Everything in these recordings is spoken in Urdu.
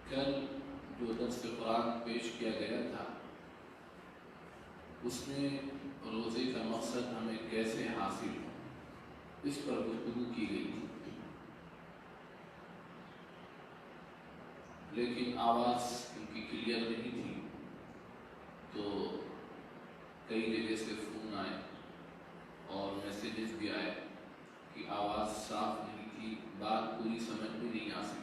کل جو درس قرآن پیش کیا گیا تھا اس میں روزے کا مقصد ہمیں کیسے حاصل ہو اس پر گفتگو کی گئی تھی، لیکن آواز ان کی کلیئر نہیں تھی، تو کئی جگہ سے فون آئے اور میسیجز بھی آئے کہ آواز صاف نہیں تھی، بات پوری سمجھ میں نہیں آ سکی۔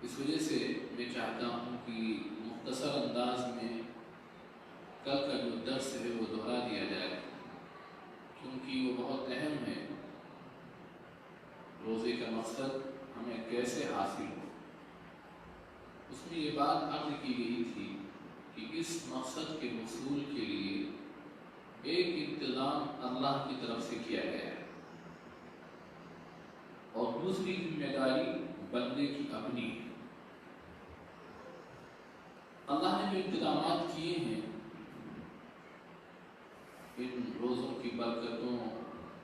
اس وجہ سے میں چاہتا ہوں کہ مختصر انداز میں کل کا جو درس ہے وہ دہرا دیا جائے، کیونکہ وہ بہت اہم ہے۔ روزے کا مقصد ہمیں کیسے حاصل ہو، اس میں یہ بات عرض کی گئی تھی کہ اس مقصد کے حصول کے لیے ایک انتظام اللہ کی طرف سے کیا گیا ہے، اور دوسری ذمہ داری بندے کی اپنی ہے۔ اللہ نے جو انتظامات کیے ہیں ان روزوں کی برکتوں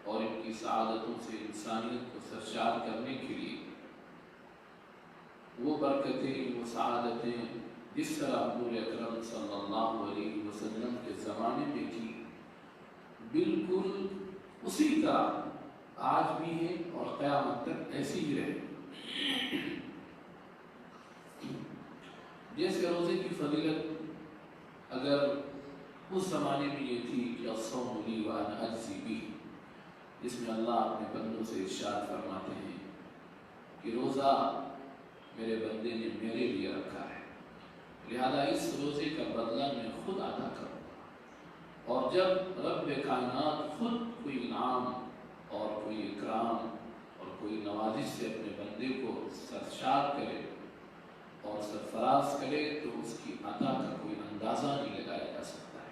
اور ان کی سعادتوں سے انسانیت کو سرشار کرنے کے لیے، وہ برکتیں وہ سعادتیں جس طرح حضور اکرم صلی اللہ علیہ وسلم کے زمانے میں تھی، بالکل اسی طرح آج بھی ہے اور قیامت تک ایسی ہی رہے۔ جیسے روزے کی فضیلت اگر اس زمانے میں یہ تھی کہ الصوم لی وانا اجزی بہ، جس میں اللہ اپنے بندوں سے ارشاد فرماتے ہیں کہ روزہ میرے بندے نے میرے لیے رکھا ہے، لہذا اس روزے کا بدلہ میں خود ادا کروں گا۔ اور جب رب کائنات خود کوئی انعام اور کوئی اکرام اور کوئی نوازش سے اپنے بندے کو سرشار کرے اور سرفراز کرے تو اس کی عطا کا کوئی اندازہ نہیں لگایا جا سکتا ہے۔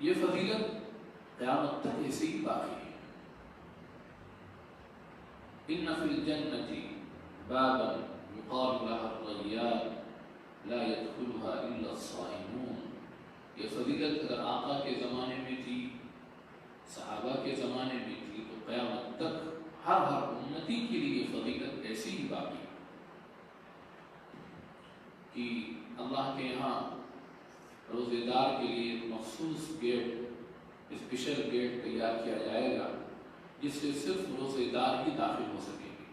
یہ فضیلت قیامت تک ایسی ہی باقی ہے۔ ان فی الجنة بابا یقال له الریان لا يدخلها الا الصائمون۔ یہ فضیلت اگر آقا کے زمانے میں تھی، صحابہ کے زمانے میں تھی، تو قیامت تک ہر امتی کے لیے فضیلت ایسی ہی باقی ہے کہ اللہ کے یہاں روزے دار کے لیے ایک مخصوص گیٹ، اسپیشل گیٹ تیار کیا جائے گا جس سے صرف روزے دار ہی داخل ہو سکیں گے۔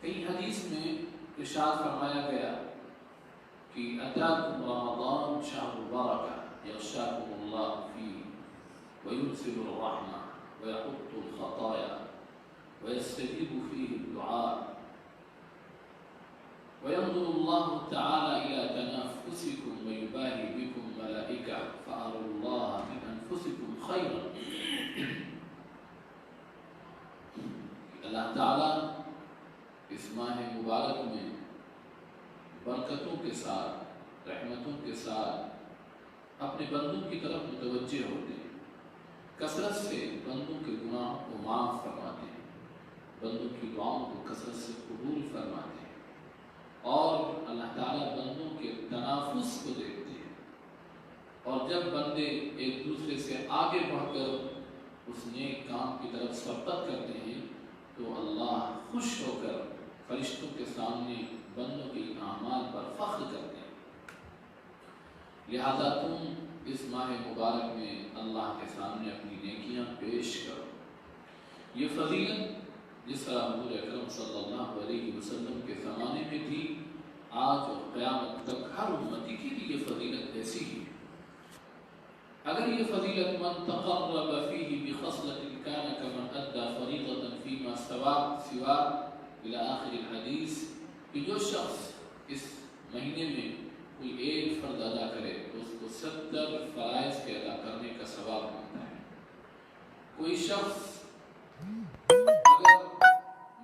کئی حدیث میں ارشاد فرمایا گیا کہ اتاکم رمضان شہر البرکہ یغشاکم اللہ فیہ وینزل الرحمہ ويحط الخطايا ويستجيب فيه الدعاء وينظر الله تعالى إلى تنافسكم ويباهي بكم ملائكة فأروا الله من أنفسكم خيرا۔ اللہ تعالیٰ اس ماہ مبارک میں برکتوں کے ساتھ، رحمتوں کے ساتھ اپنے بندوں کی طرف متوجہ ہوتے ہیں، کثرت سے بندوں کے گناہوں کو معاف فرماتے ہیں، بندوں کی دعاؤں کو کثرت سے قبول فرماتے ہیں، اور اللہ تعالیٰ بندوں کے تنافس کو دیکھتے ہیں، اور جب بندے ایک دوسرے سے آگے بڑھ کر اس نیک کام کی طرف سبقت کرتے ہیں تو اللہ خوش ہو کر فرشتوں کے سامنے بندوں کے اعمال پر فخر کرتے ہیں۔ لہذا تم اس ماہ مبارک میں اللہ کے سامنے اپنی نیکیاں پیش کرو۔ یہ فضیلت جس طرح حضور اکرم صلی اللہ علیہ وسلم کے زمانے میں تھی، آج اور قیامت تک ہر امتی کے لیے یہ فضیلت ایسی ہی ہے۔ اگر یہ فضیلت من تقرب فیہ بخصلۃ کان کمن ادى فریضۃ فیما سوا الى آخر الحدیث، کہ جو شخص اس مہینے میں کوئی ایک فرض ادا کرے تو اس کو 70 فرائض کے ادا کرنے کا ثواب ملتا ہے۔ کوئی شخص اگر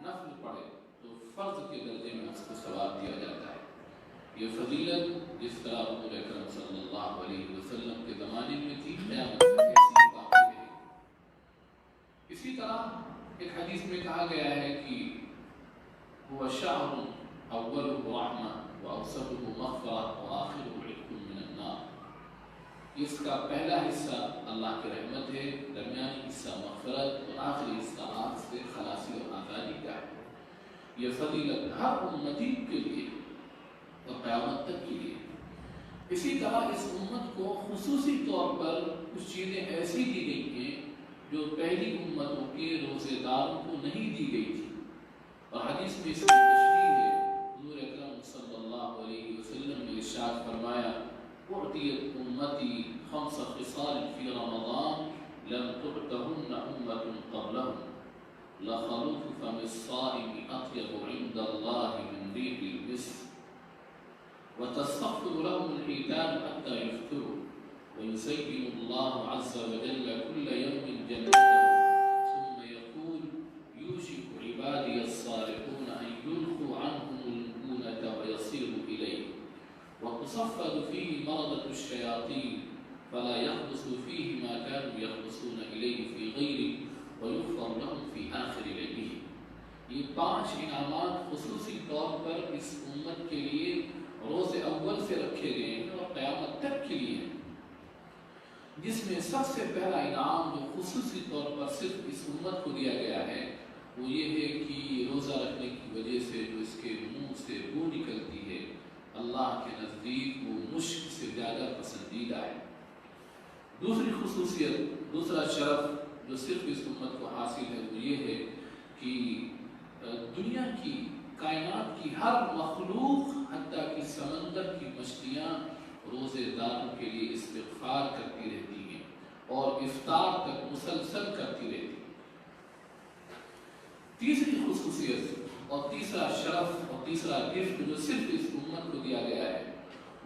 نفل پڑھے تو فرض کے درجے میں اس کو ثواب دیا جاتا ہے۔ یہ فضیلت جس طرح حضور اکرم صلی اللہ علیہ وسلم کے زمانے میں تھی، قیامت تک ایسی باقی رہے گی۔ اسی طرح ایک حدیث میں کہا گیا ہے کہ هو شهر أوله رحمة وأوسطه مغفرة وآخره عتق من النار، اس کا پہلا حصہ اللہ کی رحمت ہے، درمیانی حصہ مغفرت اور آخری حصہ آگ سے خلاصی اور آزادی کا ہے۔ یہ فضیلت ہر امتی کے لیے اور قیامت تک کے لیے۔ اسی طرح اس امت کو خصوصی طور پر کچھ چیزیں ایسی دی گئی ہیں جو پہلی امتوں کے روزے داروں کو نہیں دی گئی تھی، اور حدیث میں اس کی تشریح ہے۔ حضور اکرم صلی اللہ علیہ وسلم نے ارشاد فرمایا، اعطیت امتی 5 خصال فی رمضان لم تعطہن امت قبلہم لخلوف فم الصائم اطیب عند اللہ من ریح المسک وتستغفر لهم الحیتان حتى يفطروا ويزين الله عز وجل كل يوم جنته ثم يقول يوشك عبادي الصالحون أن يلقوا عنهم المؤونة ويصيروا إليه وتصفد فيه مرضة الشياطين فلا يخلص فيه ما كانوا يخلصون إليه في غيره ويغفر لهم في آخر ليله۔ یہ 5 انعامات خصوصی طور پر اس امت کے لیے روز اول سے رکھے گئے ہیں اور قیامت تک کے لیے، جس میں سب سے پہلا انعام جو خصوصی طور پر صرف اس امت کو دیا گیا ہے وہ یہ ہے کہ روزہ رکھنے کی وجہ سے جو اس کے منہ سے بو نکلتی ہے، اللہ کے نزدیک وہ مشک سے زیادہ پسندیدہ ہے۔ دوسری خصوصیت، دوسرا شرف جو صرف اس امت کو حاصل ہے وہ یہ ہے کہ دنیا کی، کائنات کی ہر مخلوق حتیٰ کہ سمندر کی مچھلیاں روزے داروں کے لیے استغفار کرتی رہتی ہیں اور افطار تک مسلسل کرتی رہتی ہیں۔ تیسری خصوصیت اور تیسرا شرف اور تیسرا گفٹ جو صرف اس امت کو دیا گیا ہے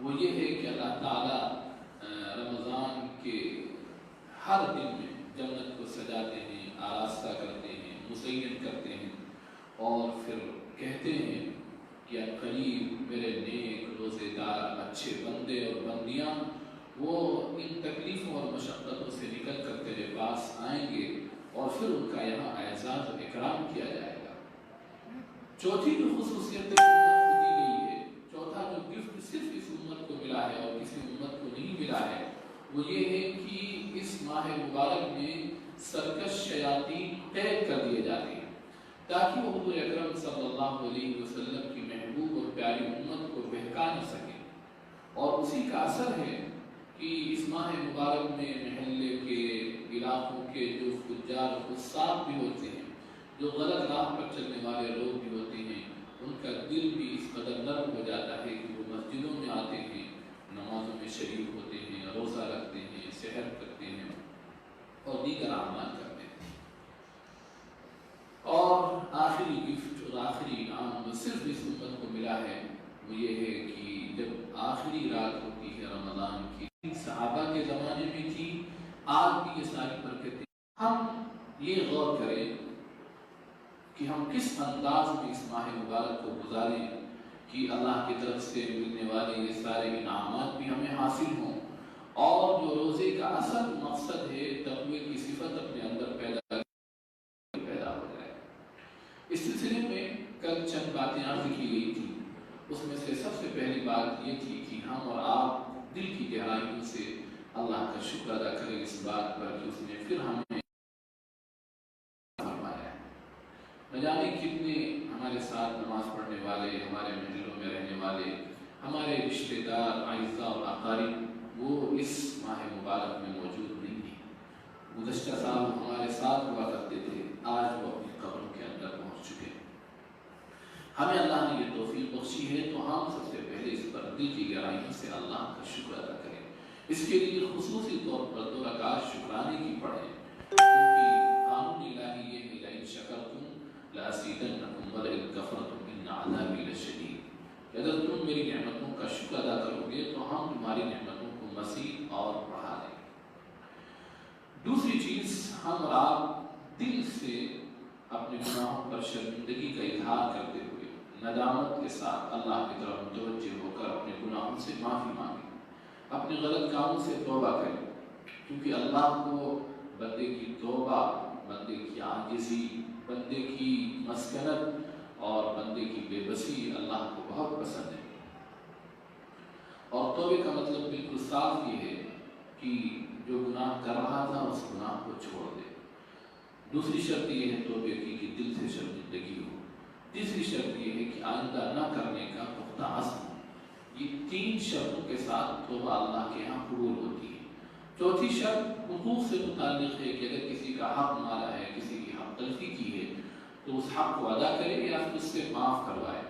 وہ یہ ہے کہ اللہ تعالیٰ رمضان کے ہر دن میں جنت کو سجاتے ہیں، آراستہ کرتے ہیں، مزین کرتے ہیں، اور پھر کہتے ہیں کہ قریب میرے نیک روزے دار اچھے بندے اور بندیاں وہ ان تکلیفوں اور مشقتوں سے نکل کر تیرے پاس آئیں گے اور پھر ان کا یہاں اعزاز و اکرام کیا جائے گا۔ چوتھی جو خصوصیت اس امت کو دی گئی ہے، چوتھا جو گفٹ صرف اس امت کو ملا ہے اور کسی امت کو نہیں ملا ہے وہ یہ ہے کہ اس ماہ مبارک میں سرکش شیاطین قید کر دیے جاتے ہیں تاکہ وہ حضور اکرم صلی اللہ علیہ وسلم کی محبوب اور پیاری امت کو بہکا نہ سکے، اور اسی کا اثر ہے کہ اس ماہ مبارک میں محلے کے، علاقوں کے جو فجار فساق بھی ہوتے ہیں، جو غلط راہ پر چلنے والے لوگ بھی ہوتے ہیں، ان کا دل بھی اس قدر نرم ہو جاتا ہے کہ وہ مسجدوں میں آتے ہیں، نمازوں میں شریک ہوتے ہیں، روزہ رکھتے ہیں، سحر کرتے ہیں اور دیگر اعمال کرتے ہیں۔ اور آخری گفٹ اور آخری انعام جو صرف اس امت کو ملا ہے وہ یہ ہے کہ جب آخری رات ہوتی ہے رمضان کی، صحابہ کے زمانے میں تھی، آج بھی یہ ساری برکتیں۔ ہم یہ غور کریں کہ ہم کس انداز میں اس ماہ مبارک کو گزاریں کہ اللہ کی طرف سے ملنے والے یہ سارے انعامات بھی ہمیں حاصل ہوں، اور جو روزے کا اصل مقصد ہے تقوی کی صفت اپنے اندر پیدا ہو جائے۔ اس سلسلے میں کل چند باتیں عرض کی گئی تھی، اس میں سے سب سے پہلی بات یہ تھی کہ ہم اور آپ دل کی گہرائیوں سے اللہ کا شکر ادا کریں اس بات پر کہ اس نے پھر ہمیں فرمایا ہے۔ نہ جانے کتنے ہمارے ساتھ نماز پڑھنے والے، ہمارے محلوں میں رہنے والے، ہمارے رشتہ دار، اعزاء اور اقارب وہ اس ماہ مبارک میں موجود نہیں ہیں۔ گزشتہ سال ہمارے ساتھ ہوا کرتے تھے، آج وہ اپنی قبروں کے اندر پہنچ چکے ہیں۔ ہمیں اللہ نے یہ توفیق بخشی ہے تو ہم سب سے پہلے اس پر دل کی گہرائیوں سے اللہ کا شکر ادا کریں۔ اس کے لیے خصوصی طور پر 2 رکعت شکرانے کی پڑھیں، کیونکہ قانون الہی یہ ہے لئن شکرتم لأزیدنکم ولئن کفرتم ان عذابی لشدید، اگر تم میری نعمتوں کا شکر ادا کرو گے تو ہم تمہاری نعمتوں کو مزید اور بڑھا دیں گے۔ دوسری چیز، ہم اور آپ دل سے اپنے گناہوں پر شرمندگی کا اظہار کرتے ہوئے ندامت کے ساتھ اللہ کی طرف متوجہ ہو کر اپنے گناہوں سے معافی مانگیں، اپنے غلط کاموں سے توبہ کریں، کیونکہ اللہ کو بندے کی توبہ، بندے کی عاجزی، بندے کی مسکنت اور بندے کی بے بسی اللہ کو بہت پسند ہے۔ اور توبے کا مطلب بالکل صاف یہ ہے کہ جو گناہ کر رہا تھا اس گناہ کو چھوڑ دے۔ دوسری شرط یہ ہے توبے کی کہ دل سے شرمندگی ہو۔ تیسری شرط یہ ہے کہ آئندہ نہ کرنے کا پختہ عزم ہو۔ یہ 3 شرطوں کے ساتھ توبہ اللہ کے ہاں قبول ہوتی ہے۔ چوتھی شرط حقوق سے متعلق ہے کہ اگر کسی کا حق مارا ہے، کسی کی حق تلفی کی ہے تو اس حق کو ادا کرے یا اس سے معاف کروائے۔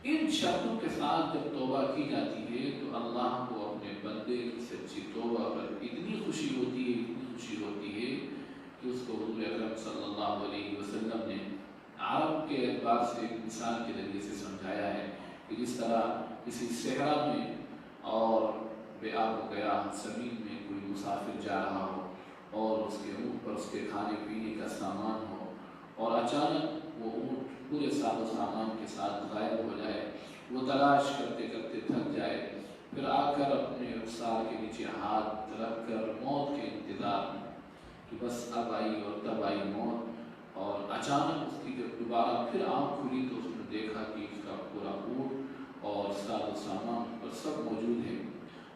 ان شرطوں کے ساتھ جب توبہ کی جاتی ہے تو اللہ کو اپنے بندے کی سچی توبہ پر اتنی خوشی ہوتی ہے کہ اس کو حضور اکرم صلی اللہ علیہ وسلم نے عرب کے اعتبار سے ایک مثال کے ذریعے سے سمجھایا ہے کہ جس طرح کسی صحرا میں اور بے آب و گیا زمین میں کوئی مسافر جا رہا ہو اور اس کے اونٹ پر اس کے کھانے پینے کا سامان ہو اور اچانک وہ اونٹ پورے ساز و سامان کے ساتھ غائب ہو جائے، وہ تلاش کرتے کرتے تھک جائے، پھر آ کر اپنے رخسار کے نیچے ہاتھ رکھ کر موت کے انتظار میں کہ بس اب آئی اور تب آئی موت، اور اچانک اس کی جب دوبارہ پھر آنکھ کھلی تو اس نے دیکھا کہ اس کا پورا اونٹ اور ساز و سامان پر سب موجود ہے۔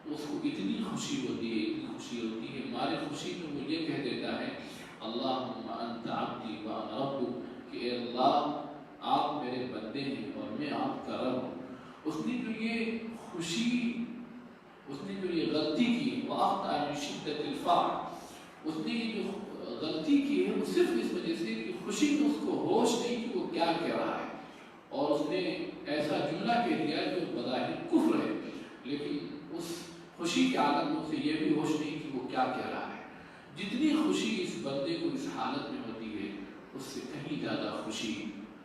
اس کو اتنی خوشی ہوتی ہے، ہماری خوشی میں وہ یہ کہہ دیتا ہے اللہم انت عبدی وانا ربک، کہ اے اللہ آپ میرے بندے ہیں اور میں آپ کا رب ہوں۔ اس نے جو یہ خوشی، اس نے جو یہ غلطی کی وَأَخْطَأَ مِنْ شِدَّةِ الْفَرْحِ، اس نے یہ جو غلطی کی ہے وہ صرف اس وجہ سے کہ خوشی میں اس کو ہوش نہیں کہ وہ کیا کہہ رہا ہے، اور اس نے ایسا جملہ کہہ دیا جو بظاہر کفر ہے، لیکن اس خوشی کے عالم میں اسے یہ بھی ہوش نہیں کہ وہ کیا کہہ رہا ہے۔ جتنی خوشی اس بندے کو اس حالت میں ہوتی ہے اس سے کہیں زیادہ خوشی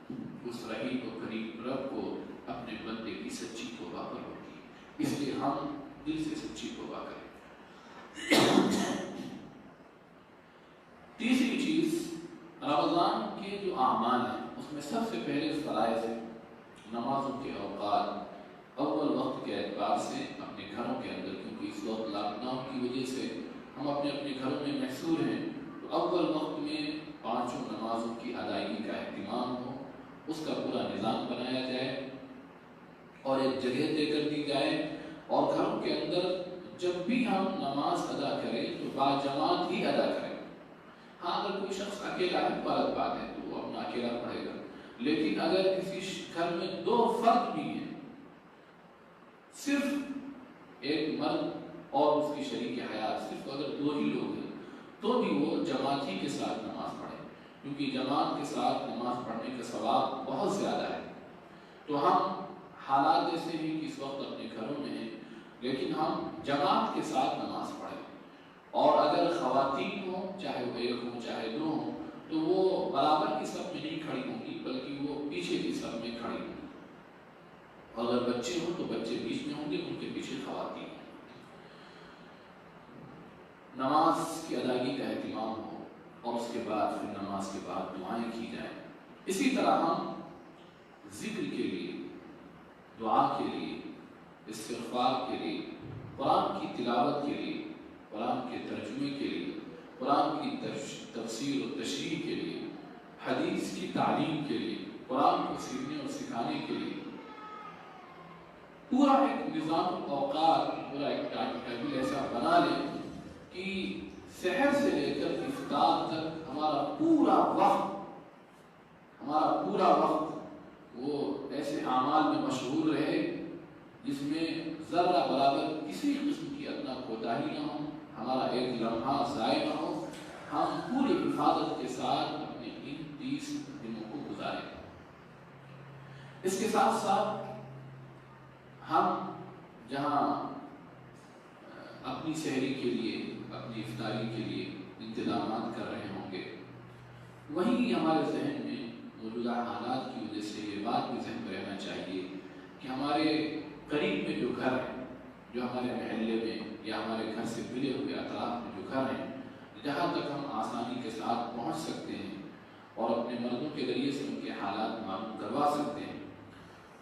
اس رحیم و کریم رب کو اپنے بندے کی سچی توبہ پر ہوتی ہے۔ اس لیے ہم دل سے سچی توبہ کریں۔ تیسری چیز، رمضان کے جو اعمال ہیں اس میں سب سے پہلے فرائض ہے، نمازوں کے اوقات اول وقت کے اعتبار سے اپنے گھروں کے اندر، کیونکہ اس وقت لاک ڈاؤن کی وجہ سے ہم اپنے گھروں میں محصور ہیں، تو اول وقت میں 5 نمازوں کی ادائیگی کا اہتمام ہو، اس کا پورا نظام بنایا جائے اور ایک جگہ طے کر دی جائے، اور گھروں کے اندر جب بھی ہم نماز ادا کریں تو باجماعت ہی ادا کریں۔ ہاں اگر کوئی شخص اکیلا ہے تو الگ بات ہے، تو وہ اپنا اکیلا پڑھے گا، لیکن اگر کسی گھر میں 2 فرد بھی ہیں، صرف ایک مرد اور اس کی شریک حیات، صرف اگر 2 ہی لوگ ہیں تو بھی وہ جماعت ہی کے ساتھ نماز پڑھیں، کیونکہ جماعت کے ساتھ نماز پڑھنے کا ثواب بہت زیادہ ہے۔ تو ہم حالات ایسے ہیں کہ اس وقت اپنے گھروں میں ہیں، لیکن ہم جماعت کے ساتھ نماز پڑھیں، اور اگر خواتین ہوں، چاہے وہ 1 ہوں چاہے 2 ہوں، تو وہ برابر کی صف میں نہیں کھڑی ہوں گی بلکہ وہ پیچھے کی صف میں کھڑی ہوں گی، اور اگر بچے ہوں تو بچے بیچ میں ہوں گے، ان کے پیچھے خواتین ہوں۔ نماز کی ادائیگی کا اہتمام ہو، اور اس کے بعد پھر نماز کے بعد دعائیں کی جائیں، اسی طرح ہم ذکر کے لیے، دعا کے لیے، استغفار کے لیے، قرآن کی تلاوت کے لیے، قرآن کے ترجمے کے لیے، قرآن کی تفسیر و تشریح کے لیے، حدیث کی تعلیم کے لیے، قرآن کو سیکھنے اور سکھانے کے لیے پورا ایک نظام اوقات، پورا ایک ٹائم ٹیبل ایسا بنا لیں کہ سحر سے لے کر افطار تک ہمارا پورا وقت وہ ایسے اعمال میں مشغول رہے جس میں ذرہ برابر کسی قسم کی ادنا کوتاہی نہ ہو، ہمارا ایک لمحہ ضائع نہ ہو، ہم پوری حفاظت کے ساتھ اپنے ان 30 دنوں کو گزاریں۔ اس کے ساتھ ساتھ ہم جہاں اپنی سحری کے لیے، اپنی افطاری کے لیے انتظامات کر رہے ہوں گے، وہیں ہمارے ذہن میں موجودہ حالات کی وجہ سے یہ بات بھی ذہن میں رہنا چاہیے کہ ہمارے قریب میں جو گھر ہیں، جو ہمارے محلے میں یا ہمارے گھر سے ملے ہوئے اطراف میں جو گھر ہیں، جہاں تک ہم آسانی کے ساتھ پہنچ سکتے ہیں اور اپنے مردوں کے ذریعے سے ان کے حالات معلوم کروا سکتے ہیں،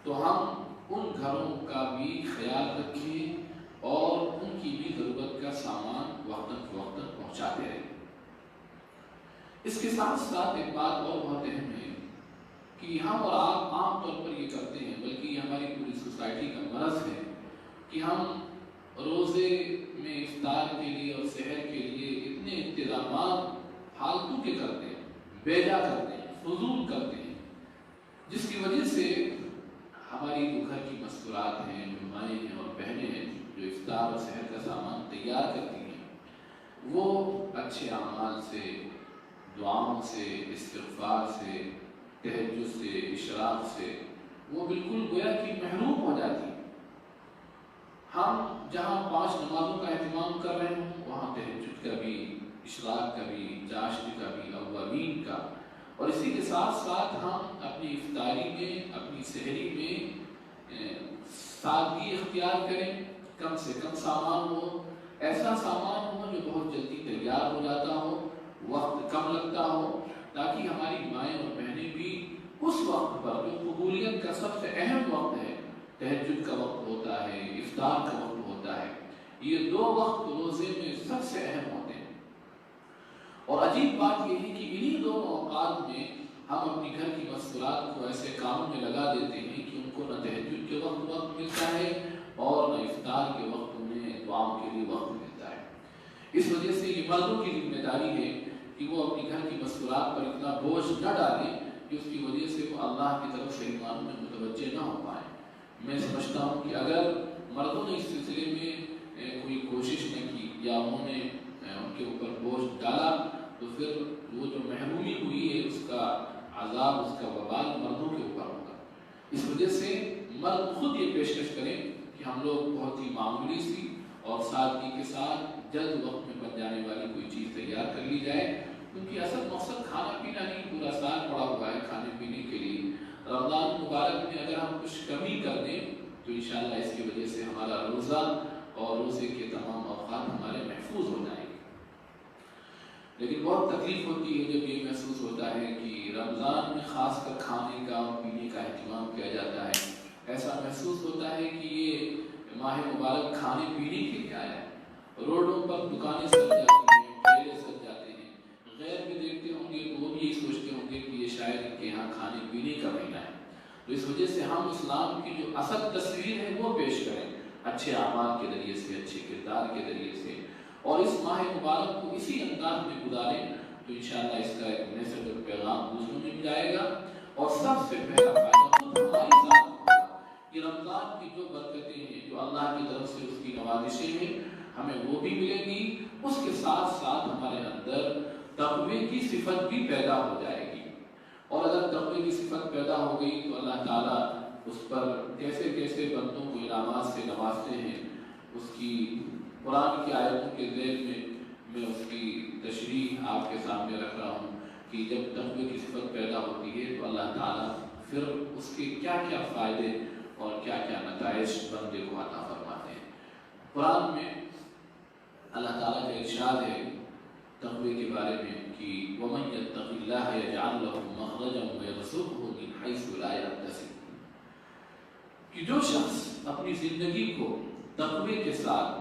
تو ہم ان گھروں کا بھی خیال رکھیں اور ان کی بھی ضرورت کا سامان وقتاً فوقتاً پہنچاتے رہیں۔ اس کے ساتھ ساتھ ایک بات اور بہت اہم ہے کہ ہم اور آپ عام طور پر یہ کرتے ہیں، بلکہ یہ ہماری پوری سوسائٹی کا مرض ہے کہ ہم روزے میں افطار کے لیے اور سحر کے لیے اتنے انتظامات فالتو کے کرتے ہیں، بیجا کرتے ہیں، فضول کرتے ہیں، جس کی وجہ سے ہماری جو گھر کی مستورات ہیں، جو مائیں ہیں اور بہنیں ہیں، جو افطار اور سحر کا سامان تیار کرتی ہیں، وہ اچھے اعمال سے، دعاؤں سے، استغفار سے، تہجد سے، اشراق سے وہ بالکل گویا کہ محروم ہو جاتی ہیں۔ ہم جہاں 5 نمازوں کا اہتمام کر رہے ہوں، وہاں تہجد کا بھی، اشراق کا بھی، چاشت کا بھی، اوابین کا، اور اسی کے ساتھ ساتھ ہم اپنی افطاری میں، اپنی سحری میں سادگی اختیار کریں، کم سے کم سامان ہو، ایسا سامان ہو جو بہت جلدی تیار ہو جاتا ہو، وقت کم لگتا ہو، تاکہ ہماری مائیں اور بہنیں بھی اس وقت پر جو قبولیت کا سب سے اہم وقت ہے، تہجد کا وقت ہوتا ہے، افطار کا وقت ہوتا ہے، یہ 2 وقت روزے میں سب سے اہم ہوتے ہیں۔ اور عجیب بات یہ ہے کہ انہی 2 اوقات میں ہم اپنی گھر کی مستورات کو ایسے کاموں میں لگا دیتے ہیں کہ ان کو نہ تہجد کے وقت ملتا ہے اور نہ افطار کے وقت انہیں دعاؤں کے لیے وقت ملتا ہے۔ اس وجہ سے یہ مردوں کی ذمہ داری ہے کہ وہ اپنی گھر کی مستورات پر اتنا بوجھ نہ ڈالیں کہ اس کی وجہ سے وہ اللہ کی طرف سے ایمان میں متوجہ نہ ہو پائیں۔ میں سمجھتا ہوں کہ اگر مردوں نے اس سلسلے میں کوئی کوشش نہ کی یا انہوں نے ان کے اوپر بوجھ ڈالا تو پھر وہ جو محرومی ہوئی ہے اس کا عذاب، اس کا وبال مردوں کے اوپر ہوگا۔ اس وجہ سے مرد خود یہ پیشکش کریں کہ ہم لوگ بہت ہی معمولی سی اور سادگی کے ساتھ جلد وقت میں بن جانے والی کوئی چیز تیار کر لی جائے، کیونکہ اصل مقصد کھانا پینا نہیں، پورا سال پڑا ہوا ہے کھانے پینے کے لیے۔ رمضان مبارک میں اگر ہم کچھ کمی کر دیں تو انشاءاللہ اس کی وجہ سے ہمارا روزہ اور روزے کے تمام اوقات ہمارے محفوظ ہو جائیں گے۔ لیکن بہت تکلیف ہوتی ہے جب یہ محسوس ہوتا ہے کہ رمضان میں خاص کر کھانے کا اور پینے کا اہتمام کیا جاتا ہے، ایسا محسوس ہوتا ہے کہ یہ ماہ مبارک کھانے پینے کے لیے آیا ہے۔ روڈوں پر دکانیں سج جاتی ہیں، ٹھیلے سج جاتے ہیں، غیر بھی دیکھتے ہوں گے تو وہ بھی یہ سوچتے ہوں گے کہ یہ شاید ان کے یہاں کھانے پینے کا مہینہ ہے۔ تو اس وجہ سے ہم اسلام کی جو اصل تصویر ہے وہ پیش کریں، اچھے اعمال کے ذریعے سے، اچھے کردار کے ذریعے سے، اور اس ماہ مبارک کو اسی انداز میں گزاریں تو انشاءاللہ اس کا ایک میسج اور پیغام دوسروں میں بھی جائے گا، اور سب سے پہلا فائدہ خود ہماری ذات کو ہوگا کہ رمضان کی جو برکتیں ہیں، جو اللہ کی طرف سے اس کی نوازشیں ہیں، ہمیں وہ بھی ملیں گی، اس کے ساتھ ساتھ ہمارے اندر تقوی کی صفت بھی پیدا ہو جائے گی۔ اور اگر تقوی کی صفت پیدا ہو گئی تو اللہ تعالیٰ اس پر کیسے کیسے بندوں کو انعامات سے نوازتے ہیں، اس کی قرآن کی آیتوں کے ذیل میں اس کی تشریح آپ کے سامنے رکھ رہا ہوں کہ جب تقوی کی صفت پیدا ہوتی ہے تو اللہ تعالیٰ پھر اس کے کیا کیا فائدے اور کیا کیا نتائج بندے کو عطا فرماتے ہیں۔ قرآن میں اللہ تعالیٰ کا ارشاد ہے تقوی کے بارے میں کہ وَمَن يَتَّقِ اللَّهَ يَجْعَلْ لَهُ مَخْرَجًا وَيَرْزُقْهُ مِنْ حَيْثُ لَا يَحْتَسِبُ، کہ جو شخص اپنی زندگی کو تقوی کے ساتھ،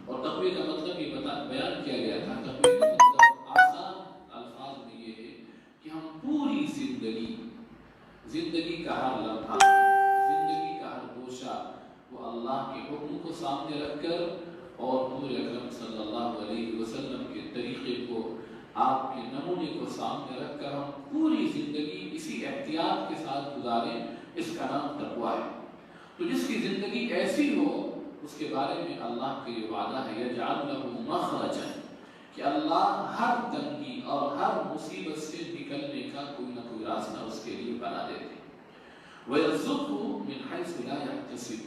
اور تقوی کا مطلب یہ بیان کیا گیا تھا، تقوی کا مطلب آسان الفاظ میں یہ ہے کہ ہم پوری زندگی کا ہر لمحہ، زندگی کا ہر گوشہ وہ اللہ کے حکم کو سامنے رکھ کر اور حضور اکرم صلی اللہ علیہ وسلم کے طریقے کو، آپ کے نمونے کو سامنے رکھ کر ہم پوری زندگی اسی احتیاط کے ساتھ گزاریں، اس کا نام تقویٰ ہے۔ تو جس کی زندگی ایسی ہو اس کے بارے میں اللہ کا یہ وعدہ ہے یجعل لہ مخرجا، کہ اللہ ہر تنگی اور ہر مصیبت سے نکلنے کا کوئی نہ کوئی راستہ اس کے لیے بنا دیتے ہیں۔ وَيَرْزُقْهُ مِنْ حَيْثُ لَا يَحْتَسِبُ،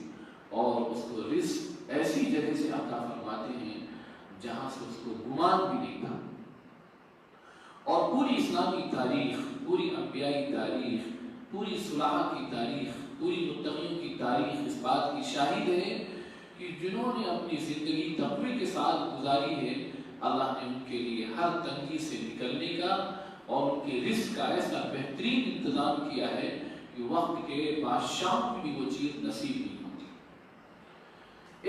اور اس کو رزق ایسی جگہ سے عطا فرماتے ہیں جہاں سے اس کو گمان بھی نہیں تھا۔ اور پوری اسلامی تاریخ، پوری انبیائی تاریخ، پوری صلح کی تاریخ، پوری متقیوں کی تاریخ اس بات کی شاہد ہے کہ جنہوں نے اپنی زندگی تقوی کے ساتھ گزاری ہے، اللہ نے ان کے لیے ہر تنگی سے نکلنے کا اور ان کے رزق کا ایسا بہترین انتظام کیا ہے کہ وقت کے بادشاہوں کی بھی وہ چیز نصیب نہیں ہوتی۔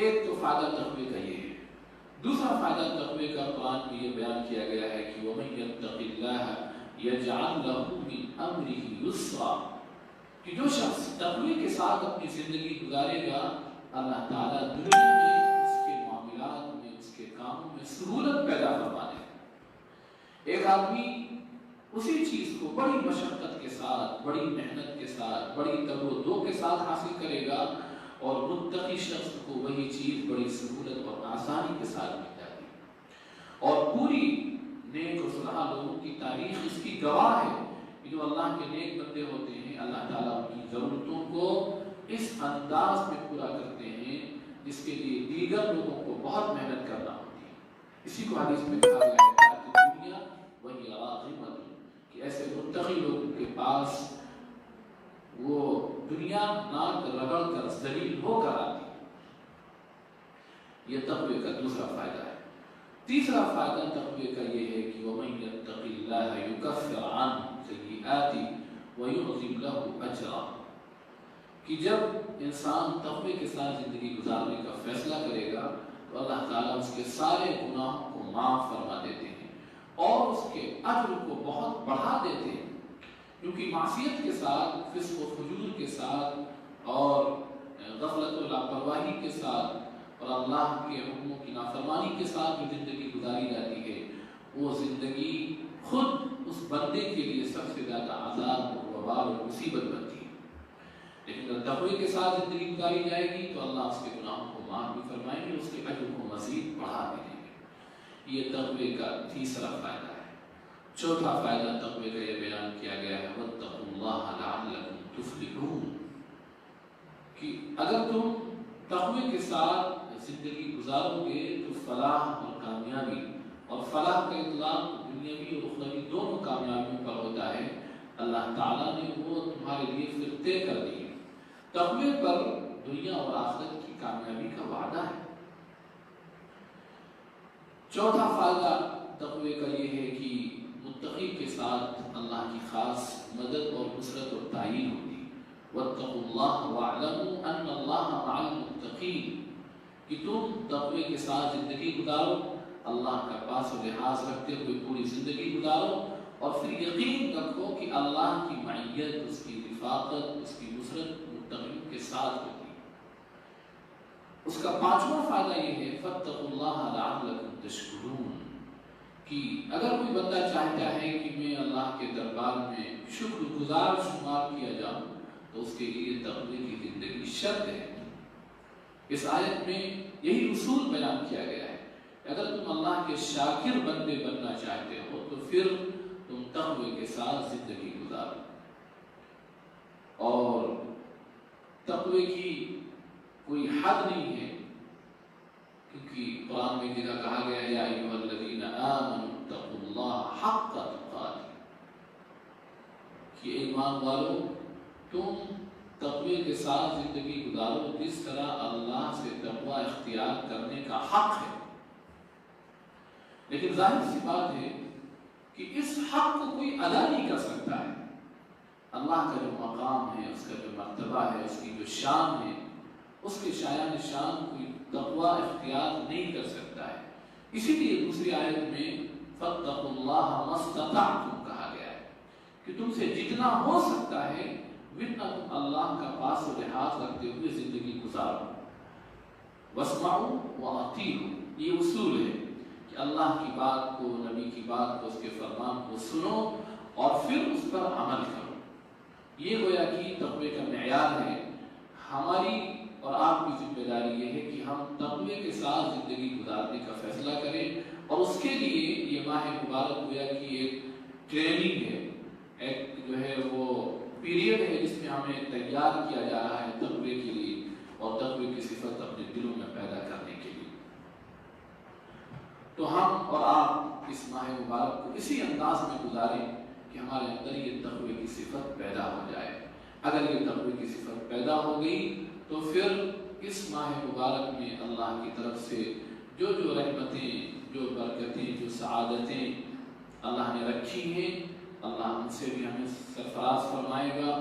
ایک تو فائدہ تقوی کا یہ ہے۔ دوسرا فائدہ تقوی کا قرآن میں یہ بیان کیا گیا ہے کہ وَمَن يَتَّقِ اللَّهَ يَجْعَلْ لَهُ مِنْ أَمْرِهِ يُسْرًا، کہ جو شخص تقوی کے ساتھ اپنی زندگی گزارے گا، اللہ تعالیٰ دنیا میں اس کے معاملات میں، اس کے کاموں میں سہولت پیدا فرما دے گا۔ ایک آدمی اسی چیز کو بڑی مشقت کے ساتھ، بڑی محنت کے ساتھ، بڑی تب و دو کے ساتھ حاصل کرے گا، اور متقی شخص کو وہی چیز بڑی سہولت اور آسانی کے ساتھ مل جاتی ہے۔ اور پوری نیک و صالح لوگوں کی تاریخ اس کی گواہ ہے کہ جو اللہ کے نیک بندے ہوتے ہیں، اللہ تعالیٰ ان کی ضرورتوں کو اس انداز میں پورا کرتے ہیں جس کے لیے دیگر لوگوں کو بہت محنت کرنا ہوتی ہے۔ اسی کو حدیث میں کہا گیا ہے کہ دنیا وہی راغمۃ، کہ ایسے متقی لوگوں کے پاس وہ دنیا ناک رگڑ کر ذلیل ہو کر آتی ہے۔ یہ تقوی کا دوسرا فائدہ ہے۔ تیسرا فائدہ تقوی کا یہ ہے کہ وَمَن يَتَّقِ اللَّهَ يُكَفِّرْ عَنْهُ سَيِّئَاتِهِ وَيُعْظِمْ لَهُ أَجْرًا، کہ جب انسان تقوی کے ساتھ زندگی گزارنے کا فیصلہ کرے گا تو اللہ تعالیٰ اس کے سارے گناہوں کو معاف فرما دیتے ہیں اور اس کے اجر کو بہت بڑھا دیتے ہیں، کیونکہ معصیت کے ساتھ، فسق و فجور کے ساتھ اور غفلت و لاپرواہی کے ساتھ اور اللہ کے حکموں کی نافرمانی کے ساتھ جو زندگی گزاری جاتی ہے، وہ زندگی خود اس بندے کے لیے سب سے زیادہ عذاب اور وبال اور مصیبت بنتی ہے۔ لیکن اگر تقوی کے ساتھ زندگی گزاری جائے گی تو اللہ اس کے گناہوں کو معاف بھی فرمائیں گے، اس کے اجر کو مزید بڑھا بھی دیں گے۔ یہ تقوی کا تیسرا فائدہ ہے۔ چوتھا فائدہ تقوی کا یہ بیان کیا گیا ہے وَاتَّقُوا اللَّهَ لَعَلَّكُمْ تُفْلِحُونَ، کہ اگر تم تقوی کے ساتھ زندگی گزارو گے تو فلاح اور کامیابی، اور فلاح کا اطلاق دنیاوی اور اخروی دونوں کامیابیوں پر ہوتا ہے، اللہ تعالیٰ نے وہ تمہارے لیے پھر طے کر دی ہے۔ تقوی پر دنیا اور آخرت کی کامیابی کا وعدہ ہے۔ چوتھا فائدہ تقوی کا یہ ہے کہ متقی کے ساتھ اللہ کی خاص مدد اور نصرت اور تعین ہوتی ہے۔ وَاتَّقُوا اللَّهَ وَاعْلَمُوا أَنَّ اللَّهَ مَعَ الْمُتَّقِينَ، کہ تم تقوی کے ساتھ زندگی گزارو، اللہ کا پاس و لحاظ رکھتے ہوئے پوری زندگی گزارو، اور پھر یقین رکھو کہ اللہ کی معیت، اس کی رفاقت، اس کی نصرت متقیوں کے ساتھ ہوتی ہے۔ اس کا پانچواں فائدہ یہ ہے فَاتَّقُوا اللَّهَ لَعَلَّكُمْ تَشْكُرُونَ، کہ اگر کوئی بندہ چاہتا ہے کہ میں اللہ کے دربار میں شکر گزار شمار کیا جاؤں تو اس کے لیے تقوی کی زندگی شرط ہے۔ اس آیت میں یہی اصول بیان کیا گیا ہے، اگر تم اللہ کے شاکر بندے بننا چاہتے ہو تو پھر تم تقوی کے ساتھ زندگی گزارو۔ اور تقوی کی کوئی حد نہیں ہے، کیونکہ قرآن میں جگہ کہا گیا ہے یا ایھا الذین آمنوا اتقوا اللہ حق تقاتہ، کہ ایمان والو تم تقوی کے ساتھ زندگی گزارو جس طرح اللہ سے تقوی اختیار کرنے کا حق ہے۔ لیکن ظاہر سی بات ہے کہ اس حق کو کوئی ادا نہیں کر سکتا ہے۔ اللہ کا جو مقام ہے، اس کا جو مرتبہ ہے، اس کی جو شان ہے، اس کے شایان شان کوئی تقوی اختیار نہیں کر سکتا ہے۔ اسی لیے دوسری آیت میں فَاتَّقُوا اللَّهَ مَا اسْتَطَعْتُمْ کہا گیا ہے کہ تم سے جتنا ہو سکتا ہے اتنا تم اللہ کا پاس و لحاظ رکھتے ہوئے زندگی گزارو۔ وَاسْمَعُوا وَأَطِيعُوا، یہ اصول ہے کہ اللہ کی بات کو، نبی کی بات کو، اس کے فرمان کو سنو اور پھر اس پر عمل کرو۔ یہ گویا کہ تقوی کا معیار ہے۔ ہماری اور آپ کی ذمہ داری یہ ہے کہ ہم تقوی کے ساتھ زندگی گزارنے کا فیصلہ کریں، اور اس کے لیے یہ ماہ مبارک گویا کہ ایک ٹریننگ ہے، ایک جو ہے وہ پیریڈ ہے جس میں ہمیں تیار کیا جا رہا ہے تقوی کے لیے اور تقوی کی صفت اپنے دلوں میں پیدا کرنے کے لیے۔ تو ہم اور آپ اس ماہ مبارک کو اسی انداز میں گزاریں کہ ہمارے اندر یہ تقوی کی صفت پیدا ہو جائے۔ اگر یہ تقوی کی صفت پیدا ہو گئی تو پھر اس ماہ مبارک میں اللہ کی طرف سے جو رحمتیں، جو برکتیں، جو سعادتیں اللہ نے رکھی ہیں، اللہ ان سے بھی ہمیں سرفراز فرمائے گا،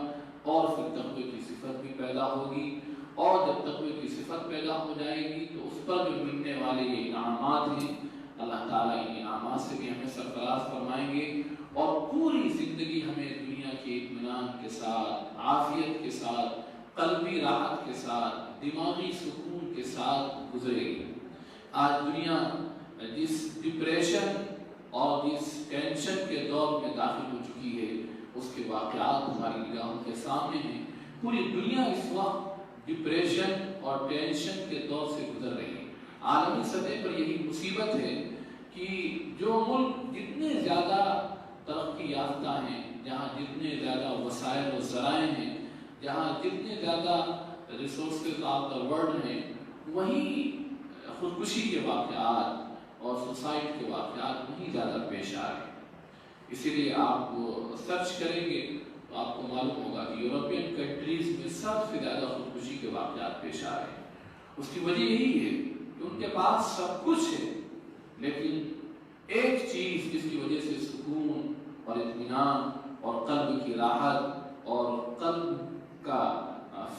اور پھر تقوی کی صفت بھی پیدا ہوگی، اور جب تقوی کی صفت پیدا ہو جائے گی تو اس پر جو ملنے والے یہ انعامات ہیں، اللہ تعالیٰ ان انعامات سے بھی ہمیں سرفراز فرمائیں گے، اور پوری زندگی ہمیں دنیا کے اطمینان کے ساتھ، عافیت کے ساتھ، قلبی راحت کے ساتھ، دماغی سکون کے ساتھ گزرے گی۔ آج دنیا جس ڈپریشن اور جس ٹینشن کے دور میں داخل ہو چکی ہے، اس کے واقعات ہماری نگاہوں کے سامنے ہیں۔ پوری دنیا اس وقت ڈپریشن اور ٹینشن کے دور سے گزر رہی ہے۔ عالمی سطح پر یہی مصیبت ہے کہ جو ملک جتنے زیادہ ترقی یافتہ ہیں، جہاں جتنے زیادہ وسائل و ذرائع ہیں، جہاں جتنے زیادہ ریسورسز آف دا ورلڈ ہیں، وہیں خودکشی کے واقعات اور سوسائڈ کے واقعات وہیں زیادہ پیش آ رہے ہیں۔ اسی لیے آپ سرچ کریں گے تو آپ کو معلوم ہوگا کہ یورپین کنٹریز میں سب سے زیادہ خودکشی کے واقعات پیش آ رہے ہیں۔ اس کی وجہ یہی ہے کہ ان کے پاس سب کچھ ہے، لیکن ایک چیز جس کی وجہ سے سکون اور اطمینان اور قلب کی راحت اور قلب کا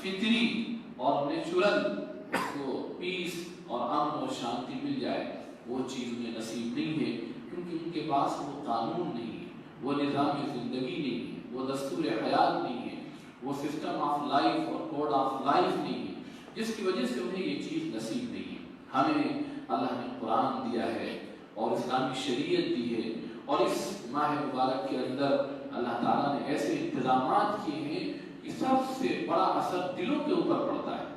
فطری اور نیچرل اس کو پیس اور امن اور شانتی مل جائے، وہ چیز انہیں نصیب نہیں ہے، کیونکہ ان کے پاس وہ قانون نہیں ہے، وہ نظام زندگی نہیں ہے، وہ دستور حیات نہیں ہے، وہ سسٹم آف لائف اور کوڈ آف لائف نہیں ہے، جس کی وجہ سے انہیں یہ چیز نصیب نہیں ہے۔ ہمیں اللہ نے قرآن دیا ہے اور اسلامی شریعت دی ہے، اور اس ماہ مبارک کے اندر اللہ تعالیٰ نے ایسے انتظامات کیے ہیں کہ سب سے بڑا اثر دلوں کے اوپر پڑتا ہے۔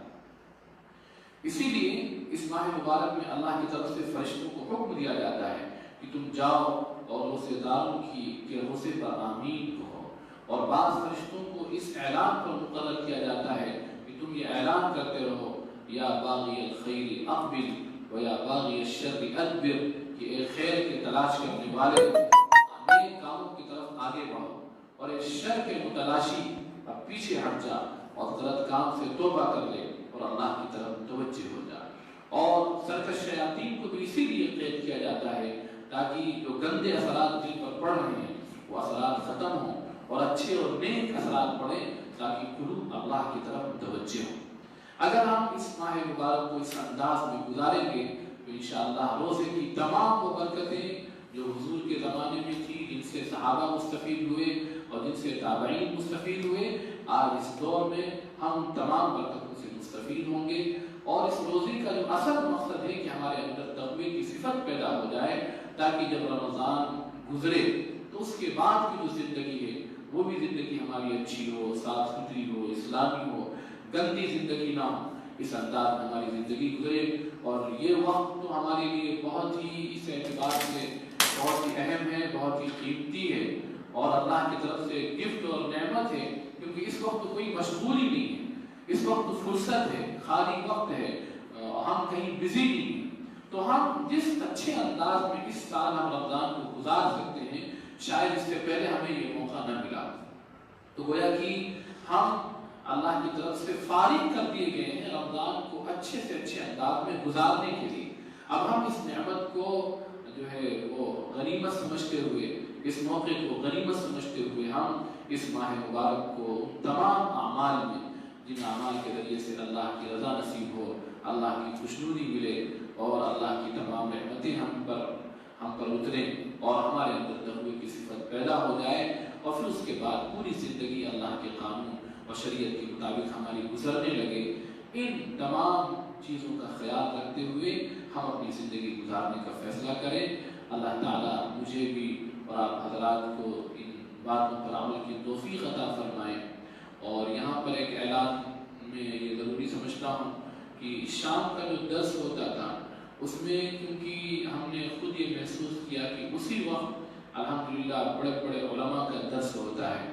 اسی لیے اس ماہ مبارک میں اللہ کی طرف سے فرشتوں کو حکم دیا جاتا ہے کہ تم جاؤ اور روزے داروں کے روزے پر آمین کہو، اور بعض فرشتوں کو اس اعلان پر مقرر کیا جاتا ہے کہ تم یہ اعلان کرتے رہو، یا باغی الخیر اقبل و یا باغی الشر ادبر، کہ اے خیر کے تلاش کرنے والے نیک کاموں کی طرف آگے بڑھو، اور اے شر کے متلاشی اب پیچھے ہٹ جا اور غلط کام سے توبہ کر لے اور اللہ کی طرف متوجہ ہو جا۔ اور سرکش شیاطین کو بھی اسی لیے قید کیا جاتا ہے تاکہ جو گندے اثرات دل پر پڑ رہے ہیں وہ اثرات ختم ہوں اور اچھے اور نیک اثرات پڑیں، تاکہ قلوب اللہ کی طرف متوجہ ہوں۔ اگر ہم اس ماہ مبارک کو اس انداز میں گزاریں گے تو انشاءاللہ روزے کی تمام وہ برکتیں جو حضور کے زمانے میں تھی، جن سے صحابہ مستفید ہوئے اور جن سے تابعین مستفید ہوئے، آج اس دور میں ہم تمام برکتوں سے مستفید ہوں گے۔ اور اس روزے کا جو اصل مقصد ہے کہ ہمارے اندر تقوی کی صفت پیدا ہو جائے، تاکہ جب رمضان گزرے تو اس کے بعد کی جو زندگی ہے وہ بھی زندگی ہماری اچھی ہو، صاف ستھری ہو، اسلامی ہو، گندی زندگی نہ ہو، اس انداز میں ہماری زندگی گزرے۔ اور یہ وقت تو ہمارے لیے بہت ہی اس اعتبار سے بہت ہی اہم ہے، بہت ہی قیمتی ہے، اور اللہ کی طرف سے گفٹ اور نعمت ہے، کیونکہ اس وقت کوئی مشغولی نہیں ہے، اس وقت فرصت ہے، خالی وقت ہے، ہم کہیں بزی نہیں ہیں۔ تو ہم جس اچھے انداز میں اس سال ہم رمضان کو گزار سکتے ہیں، شاید اس سے پہلے ہمیں یہ موقع نہ ملا۔ تو گویا کہ ہم اللہ کی طرف سے فارغ کر دیے گئے ہیں رمضان کو اچھے سے اچھے انداز میں گزارنے کے لیے۔ اب ہم اس نعمت کو جو ہے وہ غنیمت سمجھتے ہوئے، اس موقع کو غنیمت سمجھتے ہوئے ہم اس ماہ مبارک کو تمام اعمال میں، جن اعمال کے ذریعے سے اللہ کی رضا نصیب ہو، اللہ کی خوشنودی ملے اور اللہ کی تمام رحمتیں ہم پر اتریں اور ہمارے اندر تقوی کی صفت پیدا ہو جائے، اور پھر اس کے بعد پوری زندگی اللہ کے قانون اور شریعت کے مطابق ہماری گزرنے لگے۔ ان تمام چیزوں کا خیال رکھتے ہوئے ہم اپنی زندگی گزارنے کا فیصلہ کریں۔ اللہ تعالیٰ مجھے بھی اور آپ حضرات کو ان باتوں پر عمل کی توفیق عطا فرمائیں۔ اور یہاں پر ایک اعلان میں یہ ضروری سمجھتا ہوں کہ شام کا جو درس ہوتا تھا اس میں، کیونکہ ہم نے خود یہ محسوس کیا کہ اسی وقت الحمدللہ بڑے بڑے علماء کا درس ہوتا ہے۔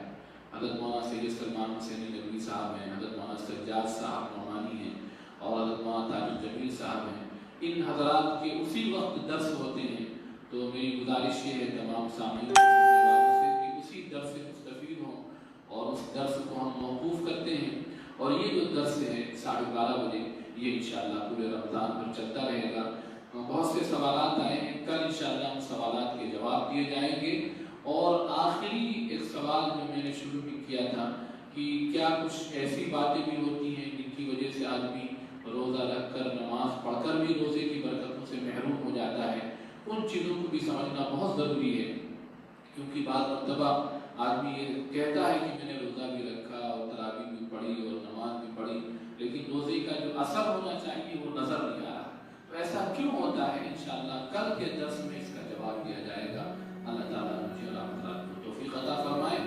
حضرت مولانا سید سلمان حسینی ندوی صاحب ہیں، حضرت مولانا سجاد صاحب نعمانی ہیں، اور حضرت مولانا تاج الجمیل صاحب ہیں۔ ان حضرات کے اسی وقت درس ہوتے ہیں، تو میری گزارش یہ ہے تمام سامعین سے کہ اسی درس سے مستفید ہوں، اور اس درس کو ہم موقوف کرتے ہیں۔ اور یہ جو درس ہے 12:30 بجے، یہ انشاءاللہ پورے رمضان بھر چلتا رہے گا۔ بہت سے سوالات آئے ہیں، کل انشاءاللہ ان سوالات کے جواب دیے جائیں گے۔ اور آخری ایک سوال جو میں نے شروع بھی کیا تھا کہ کیا کچھ ایسی باتیں بھی ہوتی ہیں جن کی وجہ سے آدمی روزہ رکھ کر، نماز پڑھ کر بھی روزے کی برکتوں سے محروم ہو جاتا ہے؟ ان چیزوں کو بھی سمجھنا بہت ضروری ہے، کیونکہ بعض مرتبہ آدمی یہ کہتا ہے کہ میں نے روزہ بھی رکھا اور تراویح بھی پڑھی اور نماز بھی پڑھی، لیکن روزے کا جو اثر ہونا چاہیے وہ نظر نہیں آ رہا۔ تو ایسا کیوں ہوتا ہے؟ انشاءاللہ کل کے درس میں اس کا جواب دیا جائے گا۔ اللہ تعالیٰ مجھے اور آپ کو توفیق عطا فرمائے۔